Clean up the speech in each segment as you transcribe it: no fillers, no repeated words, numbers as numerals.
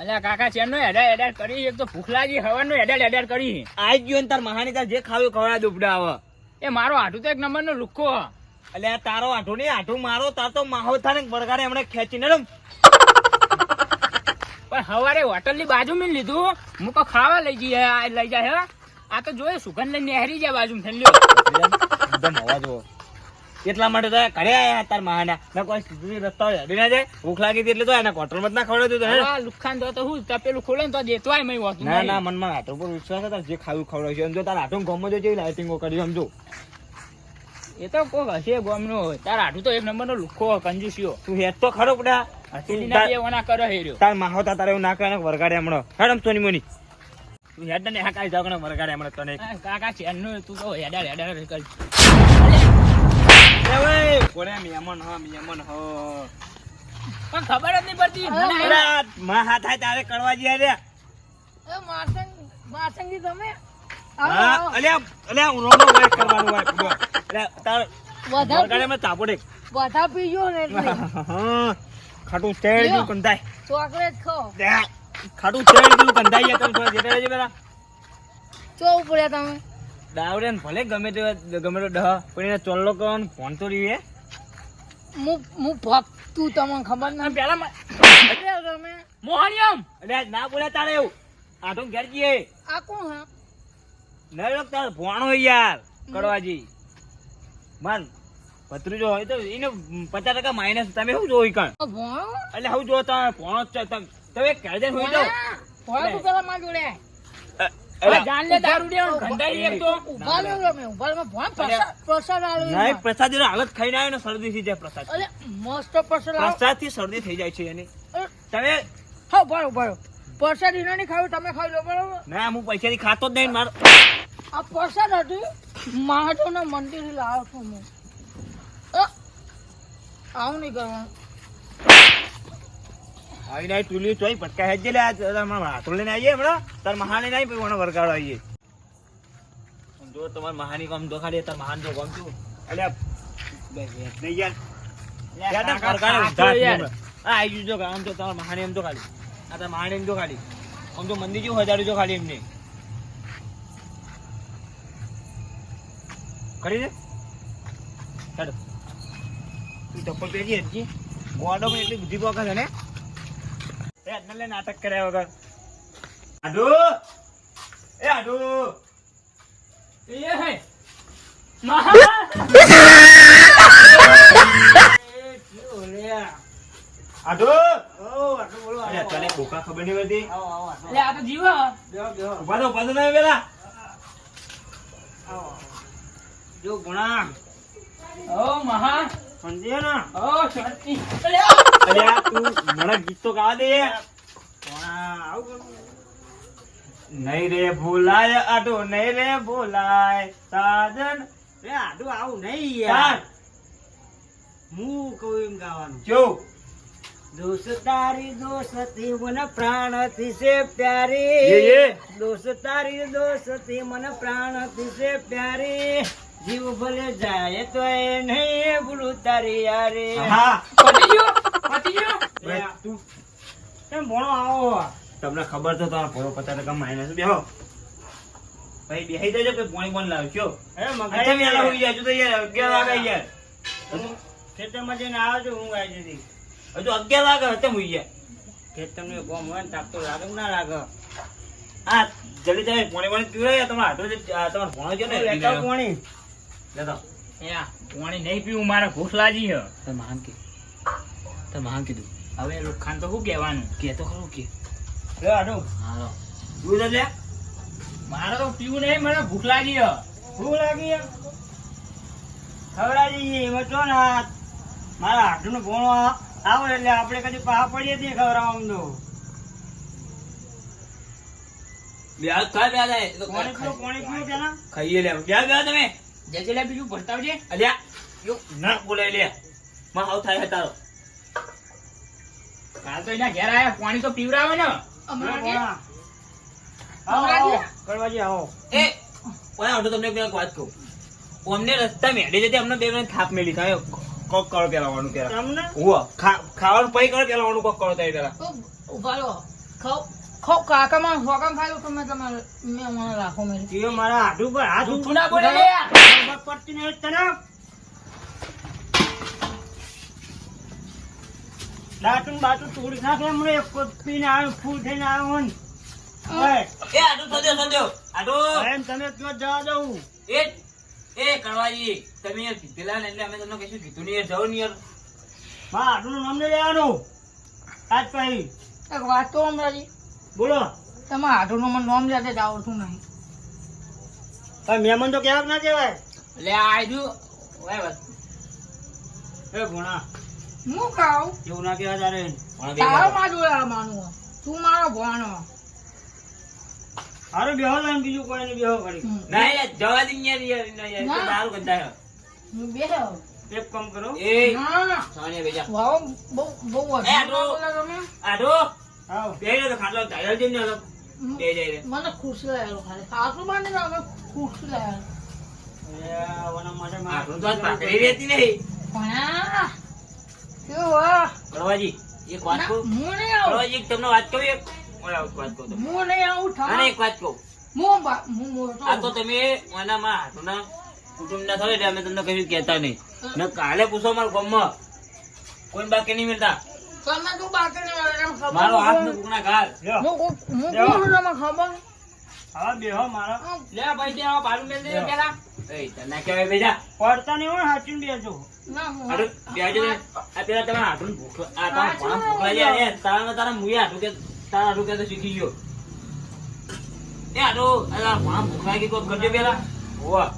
અલ્યા કાકા ચેનનો એડા કરી એક તો ભૂખ લાગી હવાનો એડા કરી આજ ગયો ને તાર મહાની તાર જે ખાવું ખવડા દુબડા આવે એ મારો આઠું તો એક નંબરનો લુખ્ખો હ. એટલે તારો આઠું નહીં આઠું મારો તાર તો માહો થાય ને બરગાડે હમણાં ખેંચીને રમ પણ હવારે હોટલ ની બાજુ માં લીધું હું તો ખાવા લઈ જાય હે આ તો જોયે સુગંધ લઈને નેહરી જાય બાજુ એકદમ અવાજ હો એટલા માટે તો ઘરે આયા તાર મહાના ના કોઈ સીધી રસ્તા હેડી ના જાય ભૂખ લાગી હતી એટલે તો એના હોટલમાં જ ના ખવડાવ્યું તો હે લુખાન તો હું તપેલું ખોલે ને તો દેતવાય મેં હોતું ના ના મનમાં આટો પર વિશ્વાસ છે તાર જે ખાવું ખવડાવ્યું છે. જો તાર આટો ગમો જો જેવી લાઇટિંગો કરી સમજો એ તો કોક હશે ગોમનો તાર આઠું તો એક નંબર નો લુખ્ખો કંજુસિયો તું હેડ તો ખરો પડા કરે હેર્યો તાર માહો તારે એવું ના કરે વરગાડે હમણાં હેડમ સોની મોની તું હેડ ને હાકાઈ જાવ ને વરગાડે હમણાં તને કાકા છે તું તો હેડા કરી કોને મહેમાન હો પણ ખબર જ નહીં પડતી માં હાથ થાય તારે કરવા જઈએ રે માસંગી તમે હા અલ્યા ઉરોનો વાય કરવાનું વાય એટલે તાર વરગાડે માં તાપો દે બધા પીજો ને એટલે ખાટું સ્ટેડ જેવું કંધાય ચોકલેટ ખાઓ ખાટું સ્ટેડ જેવું કંધાય તમે થોડા જેટલા રહેજો પેલા ચો ઉપડ્યા તમે દાવડે ભલે ગમે તે ડહ પણ એને ચોલ્લો કરવાનો ફોન તો રીએ હું ભક્તું તમને ખબર ના પેલા તમે મોહનિયમ એટલે ના બોલ્યા તારે એવું આઠો ઘેર જઈએ આ કોણ હા નરક તાર ભોણો યાર કડવાજી માન ભત્રીજો હોય તો એને 50% માઇનસ તમે શું જોઈ કણ ભણો એટલે હું જો તમે ભોણો જ છો તમે કાયદે હોઈ જાવ ભણો તું પેલા માં જોડે જાન લે દારૂ દેવાનું ગંધાઈ એક તો ઉભા લ્યો તમે ઉભા લ્યો ભણ પ્રસાદ આલો નહીં પ્રસાદ ની હાલત ખાઈને આવ્યો ને શરદી થઈ જાય પ્રસાદ અરે મસ્ત પ્રસાદ આલો પ્રસાદ થી શરદી થઈ જાય છે એની તમે હા ભણો પ્રસાદ ઇના નહીં ખાવ તમે ખાઈ લો બરાબર ના હું પૈસા થી ખાતો જ નહીં મારો આ પ્રસાદ હતી મહાદેવના મંદિર લાવ્યો છું હું આવું નહીં કરવાનું આવી નહીં તુલી ચોઈ પટકા હેજ લે હાથો લઈને આવીએ હમણાં તાર મહાને નહીં પછી મને વરગાડો આવીએ જો તમારે મહાની કામ તો ખાલી તાર મહાન જો ગમતું એટલે નહીં યાર આવી જો આમ તો તમારે મહાને એમ તો ખાલી આ તાર મહાને એમ તો ખાલી આમ તો મંદિર જેવું હજાર જો ખાલી એમને કરી દે ચાલો તું ચપ્પલ પહેરી હજી ગોડો પણ એટલી બુદ્ધિ પોકા છે ને નાટક કર્યા વગર આડુ એ આડુ એ હે મહા આડુ ઓ આડુ બોલો અરે તને બોકા ખબર નહીં પડતી એટલે આ તો જીવો ઉભા તો ના પેલા જો ગુણા ઓ મહા સમજ્યો ને ઓ શાંતિ અલ્યા તું મને ગીત તો ગાવા દે નહીં રે ભૂલાય આડો નહીં રે ભૂલાય સાજન રે આડું આવું નહીં યાર હું કહું એમ ગાવાનું જો દોસ્તારી દોસ્તી મને પ્રાણથી છે પ્યારી એ દોસ્તારી દોસ્તી મને પ્રાણથી છે પ્યારી જીવ ભલે જાય તો એ નહીં ભૂલું તારી યારે હા પતી ગયો તું કેમ ભણો આવો તમને ખબર તો તમારો ભણો 50% માઇનસ બેહો ભાઈ બેહી દેજો કે પોણી બોન લાવજો હે અચ્છા મેલા હોઈ જાય તો યાર 11 વાગે યાર ખેતરમાં જઈને આવજો હું આવી જતી હજુ 11 વાગે હતે હોઈ જાય ખેતરનું ગોમ હોય ને તાપ તો લાગે કે ના લાગે હા જલ્દી તમે પોણી બોન પીવડાય તમારા હાથો જે તમારો ભણો છે ને લેતા પાણી લેતો યા પાણી નહીં પીવું મારે ભૂખ લાગી હે તો મહાન કીધું હવે લુખાન તો શું કહેવાનું કે તો ખરું કે લે આડું હાલો દૂધ લે મારે તો પીવું નહીં મને ભૂખ લાગી હે ભૂખ લાગી એમ ખવડાવી એમાં ચો ને મારા હાથનું ભોણો આવો એટલે આપણે કદી પા પડીએ છીએ ખવડાવવામાં તો બે હાથ ખાય બે હાથ પાણી પીવો પેલા ખાઈએ લે બે તમે જજે લે બીજું ભરતાવજે અલ્યા યો ના બોલાય લે માં હાવ થાય તારો કાલ તો એના ઘેર આયા પાણી તો પીવરાવે ને હમણાં આવો કરવાજી આવો એ ઓય હું તમને એક વાત કહું અમને રસ્તા મેડે જતી અમને બે મિનિટ થાપ મેલી થાય કોક કરો પેલાવાનું પેલા તમને હુઓ ખાવાનું પઈ કરો પેલાવાનું કોક કરો થાય પેલા ઉભા રહો કાકામાં સોકામ ખાયું તમે તમારે મેં મને રાખો મેરી તીઓ મારા હાડુ પર હાથ જૂઠું ના બોલે લે. ખબર પડતી નહીં તને દાંતું બાતું તોડી નાખે હમણાં એક પીને આવ્યો ફૂલ થઈને આવ્યો ને ઓય, એ આડું થજો આડું એમ તમે ક્યાં જવા દઉં એ કરવાજી તમે યાર કીધેલા ને એટલે અમે તમને કશું કીધું નહીં યાર જાઓ ને યાર મારા હાડુનું નામ નહીં લેવાનું આજ પછી એક વાત તો હમણાં બોલો તમારા હાથોનું મને નામ જાતે જ આવડતું નહીં પણ મહેમાન તો કહેવાય કે ના કહેવાય લે આજુ ઓય વાત એ ભોણા હું ખાઉં એવું ના કહેવાય તારે તારો માં જોયા માનું તું મારો ભણો હારું બેહો ને બીજું કોઈ નહીં બેહો કરી ના યાર જવા દે યાર યાર યાર ના. દારૂ ગંધાય હું બેહો એક કામ કરો એ ના સાનિયા બેજા વાવ બહુ બહુ એ આટલો. બોલે તમે આડું આવો બેજો તો ખાટલો ટાયર જેમ ને બે જાય રે મને ખુશ લાગ્યો ખાલી ખાસું માને ને અમે ખુશ લાગ્યો એ ઓના માટે આડું તો આજ પાકડી રહેતી નહીં ભણા કેવું હોય કરવાજી એક વાત ના, કહું હું નહીં આવું કરવાજી એક તમને વાત કહું એક ઓય એક વાત કહું તમને હું નહીં આવું અને ઠમા એક વાત કહું હું મોટો આ તો તમે ઓનામાં હાથના કુટુંબ ના થયો એટલે અમે તમને કશું કહેતા નહીં ને કાલે પૂછો મારા ગામમાં કોઈ બાકી નહીં મળતા તમે તું બાકી નહીં આવે એમ ખબર મારો હાથ ને હું કુકના ઘાલ લ્યો હું કોણ છું તમે ખબર હવે બેહો મારા લે ભાઈ ત્યાં બારું મેલ દે પેલા એ તને કહેવાય બેજા પડતા નહીં હોય સાચું બેસો ના હું અરે બેજો ને આ પેલા તમારા હાથનું ભૂખ આ તમારા ભણા ભૂખલા જાય ને તારા મુએ હાથું કે તારા હાથું કે તો શીખી ગયો એ હાથું આ ભણા ભૂખલા કે કોઈ કરજો પેલા હોવા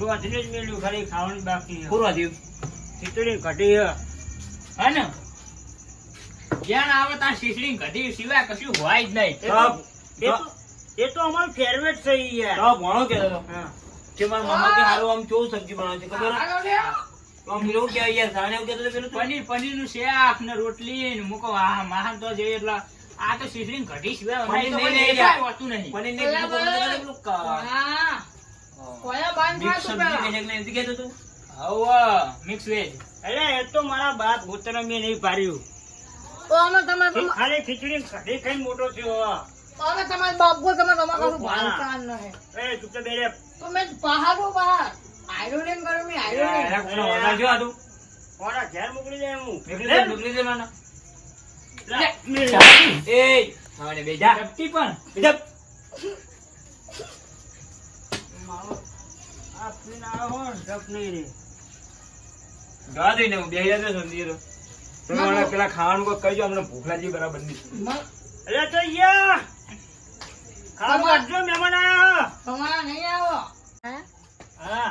રોજને જ મેલ્યું ખાલી ખાવાની બાકી છે. પૂરો થયું ખીચડી કઢી છે. હે ને જ્યાં આવે ત્યાં શીશડી ઘટી સિવાય કશું હોય જ નહીં એ તો- એ તો અમારું ફેવરેટ છે ઈ યાર તો ભણો કે હા. કે મારા મામા કે હારું આમ કેવું સબ્જી બનાવે છે ખબર આનો લે તો આમ એવું કે યાર સાને એવું કહેતો પેલું પનીર નું શાક ને રોટલી ને મૂકો આ મહાન તો જઈએ એટલે આ તો શીશડી ઘટી સિવાય પનીર અમારે તો નહીં, કોઈ નહીં, દેખાય હોતું નહીં. પનીર ને બીજું કોઈ નતું કહેતો પેલું હા કોયા બાંધ મિક્સ ખાતું સબ્જી પેલા કે છે કે એમ કહેતો તું હવે મિક્સ વેજ એટલે એ તો મારા બાપ ગોતરા મેં નહીં પાડ્યું તો અમે તમારે ખાલી ખીચડી કઢી ખાઈને મોટો થયો અમે તમારે બાપુ તમે તમારે કશું ઓ, ભાવતા જ નહીં એ તું તો બેરે તો મેં પહાડો બહાર આયરોલિન કરો મેં આયરોલિન યાર, કોનો વગાડજો આટલું? મોડા ઘેર મોકલી દે હું મોકલી દે મને. લે, મેં- એ હવે બેજા ચપટી પણ બેજા મારો આ પીને આવ્યો હોય ને, જપ નહીં રે. જવા દઈને હું બેહી જતો સમજી રહ્યો. તમે મને પેલા ખાવાનું કોઈ કહીજો અમને ભૂખ લાગી બરાબર નહીં એટલે તો યા ખાવા કાઢજો મહેમાન આયા તમારા નહીં આવો હા? હા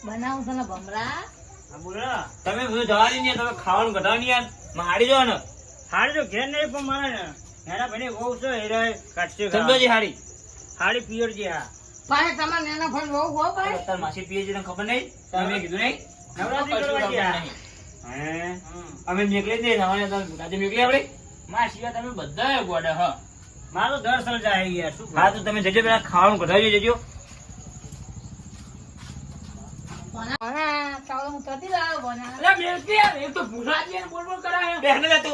બનાવું છો ને ભમરા હા બોલો તમે બધું જવા દઈને યાર, તમે ખાવાનું ઘટાડો નહીં યાર મારી જો ને હાડી તો ઘેર નહીં પણ મારે એના ભાઈ બહુ છે હેરા કાઢશે સમજોજી હારી હાડી પિયર છે હા પાસે તમારે નાના ફળ બહુ હો ભાઈ તાર માસી પીએ છે તને ખબર નહીં તમે કીધું નહીં નવરાત્રી કશું કરવા ખબર ગયા નહીં. હે અમે નીકળી જ નહીં આજે નીકળી આપણે માં સિવાય તમે બધા ગોડા હ મારો દર સર્જાય યાર શું હા તો તમે જજો પેલા ખાવાનું ઘટાડજો જજો ભણા ચાલો હું કદી લાવો ભણા અરે મેલકી યાર એ તો ભૂલા દે બોલ બોલ કરાય બેહને જતો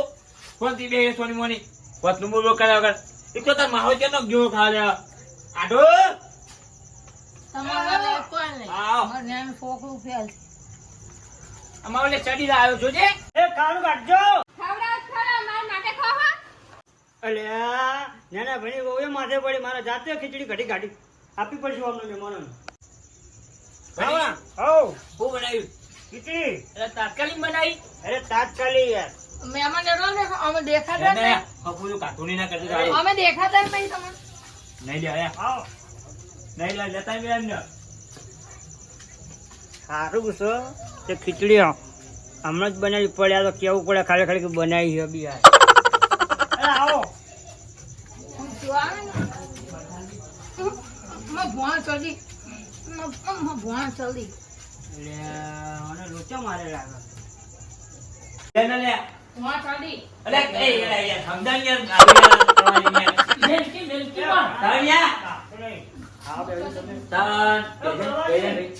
કોણથી બે સોની મોની વતનું બોલ બોલ કર્યા વગર એક તો તાર માહોલ કેનો ગયો ખા લે આડો તમારે કોઈ નહીં આવ. મારે નાનું છોકરું ફેલ અમારે ઓલે ચડી આવ્યો જોજે એ ખાવાનું કાઢજો ખાવડા ખરા માર માટે ખાવા અલ્યા નાના ભાઈ બહુ એ માથે પડી મારા જાતે ખીચડી કઢી કાઢી આપી પડશે અમને મહેમાનોને બરાબર હો હું બનાવ્યું ખીચડી એટલે તાત્કાલિક બનાવી અરે તાત્કાલિક યાર મહેમાન જતો ને અમે દેખાતા જ નહીં. હપુલું કાઢું નહીં ના કરતો તારું. અમે દેખાતા જ નહીં તમને નહીં લે આયા આવો નહીં લે લેતા બે એમને સારું ગુસ્સો તે ખીચડી હમણાં જ બનાવી પડ્યા તો કેવું પડે ખાલી ખાલી કે બનાવી છે બી યાર અરે આવો શું આવે ને ભોણ ચડી ભોણ ચડી અલ્યા મને લોચા મારે લાગે લે ના લે ભોણ ચડી અલે એ યાર સમજાણ યાર આવી યાર તમારી યાર મેલકી મેલકી પણ તાણ યાર આવો બેન તમે તાણ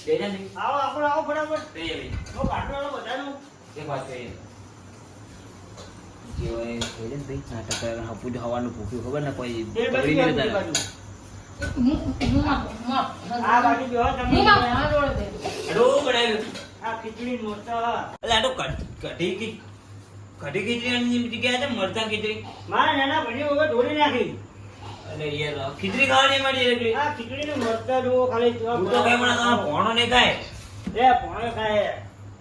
બેજન આવો આપણે આવો ફટાફટ બેજન નો કાઢવાનો બધાનો એક વાત કહી કેવાય કોઈ ને ભાઈ નાટક કરે હપુ હવાનું ભૂખ્યું ખબર ને કોઈ બે બાજુ પકડી બે નહીં બાજુ. તારે આ બાજુ બેહો તમે. અડો બનાવ્યું આ ખીચડી મોટો. એટલે આ તો કઢી ખીચડી ની જગ્યાએ છે મરચાં ખીચડી મારા નાના ભાઈ હવે ઢોળી નાખી. એટલે યાર ખીચડી ખાવાની મળી એટલી આ ખીચડીનું મરચાં જુઓ ખાલી હું તો કઈ પણ તમારો ભોણો નહીં ખાય લે ભોણો ખાય.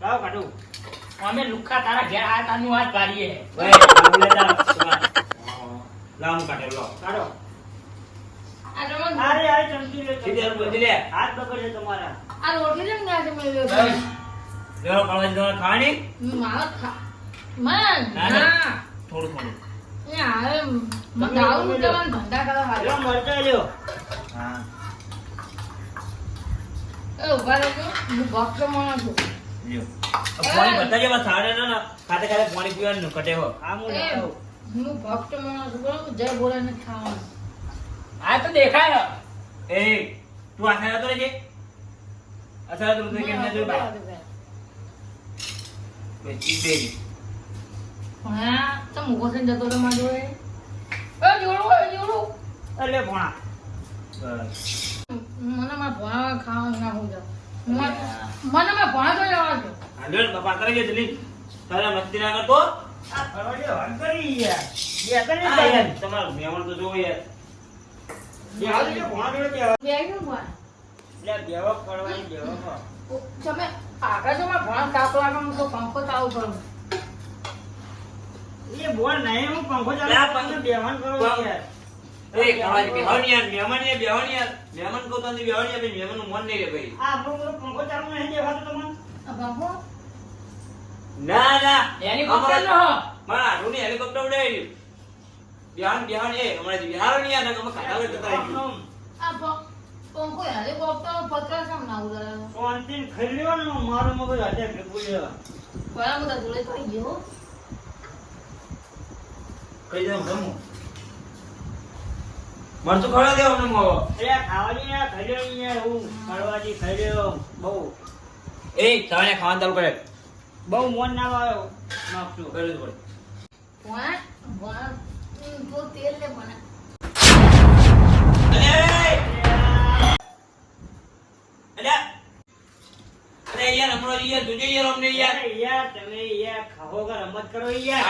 લાવ કાઢું. અમે લુખ્ખા તારા ઘેર આ તાનું હાથ પાડીએ ભાઈ લાવું લેતા લાવ હું કાઢે લો કાઢો. અરે અરે ચમચી લે સીધી હાલ ચમચી. બધી લે હાથ બગડશે તમારા. લેવો પડવા દે ખાવાની ના ના થોડું થોડું લ્યો મરચાં લ્યો. હા લ્યો પાણી બતાજે બસ સાડે ના ખાતે ખાતે પાણી પીવાનું કટે હો આ હું લેતો. આ તો દેખાય એ તું આખા તો રહેજે અસર તો તું કેમ ના જોઈ ભાઈ કોઈ ચીજ દે અલે ભોણા. બસ આંધળ બાપા કરે છે જલ્દી તારા મસ્તી ના કરતો આ ફરવાડી હન કરી યાર. બે કરે આ ભાઈ. યાર તમારું મહેમાન તો જોવો યાર બે હાલ લે ભોણા જોડે બે. લે બેવો ફરવાડી બેવો. એ બોલ નહીં હું પંખો ચાલુ લે, કરીને બેહવાન કરો યાર. એ ખાવાની બેહવાની યાર મહેમાન ને બેહવાની યાર મહેમાન કો તો ની બેહવાની યાર મહેમાન નું મન નહીં રે ભાઈ આ આપણો બધો પંખો ચાલુ નહીં દેખાતો તમને. ના ના હેલિકોપ્ટર નો મારા આઠુની હેલિકોપ્ટર ઉડાવી બિહાન બિહાન એ હમણાં બિહાર ની યાર અમે ખાતા હોય જતા રહીશું શાંતિને ખાઈ લેવાનું. મારું મગજ હાથે ભેગું લેવા. કઈ જાઉં જમું મરચું ખવડાવી દેવો અમને મોવો અરે ખાવાની યાર ખાઈ લ્યો ને યાર. હું ફરવાડી ખાઈ લ્યો. બહુ એ તારે ખાવાનું ચાલુ કરે બહુ મોન ના આવ્યો નાખશું. કરે તો પડે અલે અરે યાર હમણાં યાર જોજે યાર અમને યાર અરે યાર તમે યાર ખાઓ કે રમત કરો યાર.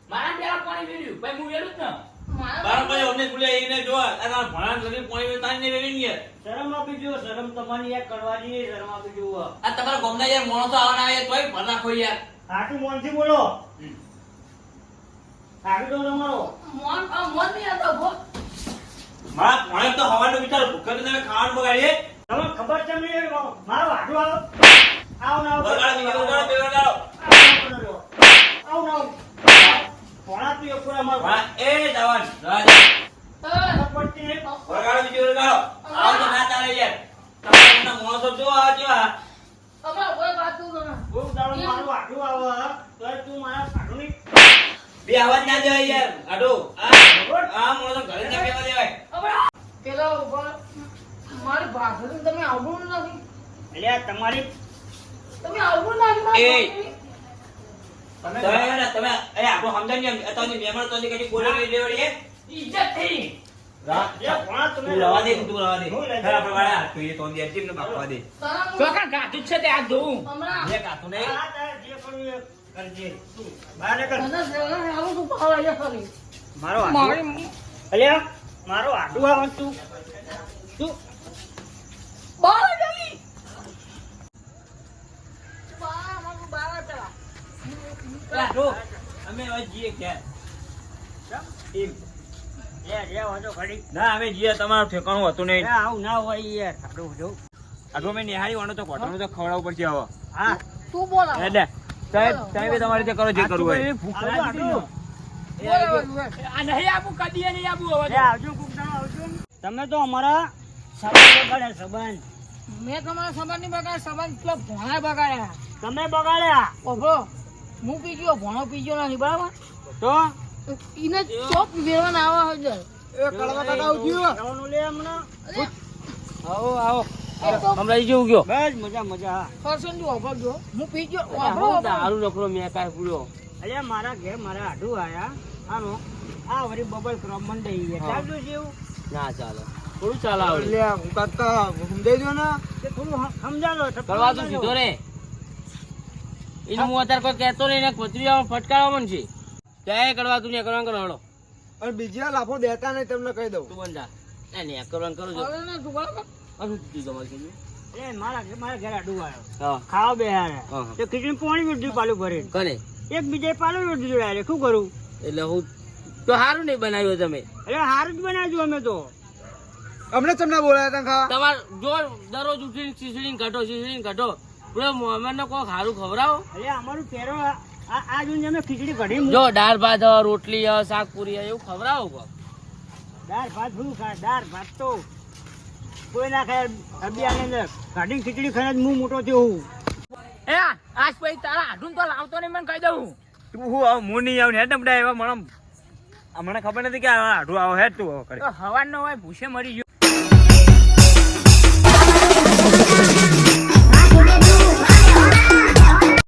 મારા પેલા પાણી વેર્યું ભાઈ હું વેરું જ ને બાર પછી અમને ભૂલ્યા એને જો આ તારા ભણા કરી પાણી તારી ને વેરી યાર શરમ આપી જુઓ. શરમ તમારી યાર કરવાની. શરમ આપી જુઓ. આ તમારા ગામના યાર માણસો આવવાના આવે તોય ભલા ખોઈ યાર હાટું મોનથી બોલો. હાટું તો તમારો. મારા ભણે તો હવાનો વિચાર ભૂખે તમે ખાવાનું બગાડીએ તમને ખબર છે નહીં મારો હાટું આવો. આવો ના આવો. બગાડો બીજો બગાડો બે બગાડો આવો ના આવો. ભોણા તું એક પૂરા મારો. ભણા એ જવાન રાજ પડતી નહીં. બગાડો બીજો બગાડો આવો તો ના ચાલે યાર તમારા માણસો જો આ કેવા બહુ દાડો મારું હાટું આવો તોય તું મારા હાટું નહીં. બે અવાજ ના દેવાય યાર આડો આ માણસો ઘરે ના બેવા દેવાય મારી ભાષા તમે આવડું નથી. એટલે તમારી તમે આવડું નથી. એ તમે તમે એ આપણો સમજાય ને અત્યારે મહેમાન તો કઈ બોલે નહીં લેવડી ઇજ્જત થઈ જે ભોણા તમે તું રવા દે તું રવા દે ખરા આપણે વાળા હાથ જોઈએ તો દે ટીમ ને બાપવા દે ચોખા ગાતું જ છે તે આ જોઉં હમણાં જે કાતું નહીં આ તારે જે કરવું એ કરજે. તું બહાર નીકળ. મને જરા આવું શું પાવા છે ખરી. મારો હાટું અલ્યા મારો હાટું આવે તું તું બહાર જલી. બહાર મારું બહાર ચલા. આડો અમે હવે જીએ ક્યાં ટીમ લે વાંધો ખડી. ના અમે જીએ તમારું ઠેકાણું હતું નહીં આવું ના હોય યાર. હાટું જો. આડો મેં નિહાળી વાનો તો કોટનું તો ખવડાવવું પડશે હવે હા તું બોલ હવે. એટલે સાહેબ તમે બી તમારી રીતે કરો જે કરવું હોય ભૂખ લાગી ને. આ નહીં આપું કદી નહીં આપું હવે લે આવજો કોક દાડો આવજો. તમે તો અમારા સંબંધ બગાડ્યા સંબંધ. મેં તમારા સંબંધ બગાડ સંબંધ પેલો ભોણા બગાડ્યા. તમે બગાડ્યા ઓભો હું પી ગયો ભોણો પી ગયો નથી બરાબર. તો એને ચોપ વેરવાના આવા હજર. ખાવાનું લે હમણાં. આવો આવો એ તો હમણાં જેવું ગયો બસ મજા મજા. ફરસન જો ઓભો જો હું પી ગયો. દારૂ રખડો મેં કાંઈ પૂર્યો અલ્યા મારા ઘેર મારા આઢું આયા આનો આ વળી બબલ ક્રોપ મંડાઈ ગયા ચાલુ છે એવું ના ચાલે થોડું ચાલે આવડે એટલે કાકા સમજાઈ દો ને તે થોડું સમજાવો કરવા તો સીધો રે એને હું અત્યારે કોઈ કહેતો નહીં ને પતરી ફટકારવા મન છે ત્યાં કરવા તું ને કરવાનું કરો અને બીજા લાફો દેતા નહીં તમને કહી દઉં તું બંધા એ ને કરવાનું કરું છું હવે ના તું બરાબર આ શું કીધું તમારે કીધું એ મારા ઘેર આઢું આવ્યો હા ખાવા બે હા. તો ખીચડી પાણી વેચી પાલું ભરે કને એક બીજા પાલું વેચી જોડાય શું કરું એટલે હું તો સારું નહીં બનાવ્યું તમે એટલે હારું જ બનાવજો અમે તો અમને તમને બોલાયા તા ખાવા તમાર જો દરરોજ ઉઠીને ખીચડીને કાઢો પેલો મોહમ્મદ ને કોઈ સારું ખવડાવો એટલે અમારું પેરો આ જોઈને અમે ખીચડી કઢી જો દાળ ભાત હોય, રોટલી હોય, શાક પૂરી હોય, એવું ખવડાવો કોક. દાળ ભાત શું ખાય દાળ ભાત તો કોઈ ના ખાય અબિયાની અંદર કાઢીને ખીચડી ખાઈને જ હું મોટો થયો હું એ આજ પછી તારા આઢું તો લાવતો નહીં મને કહી દઉં તું હું આવું હું નહીં આવું ને હેડ એવા મને ખબર નથી કે આ આઢું આવો હેડ તું હવે કરે તો હવાર નો હોય ભૂસે મરી ગયો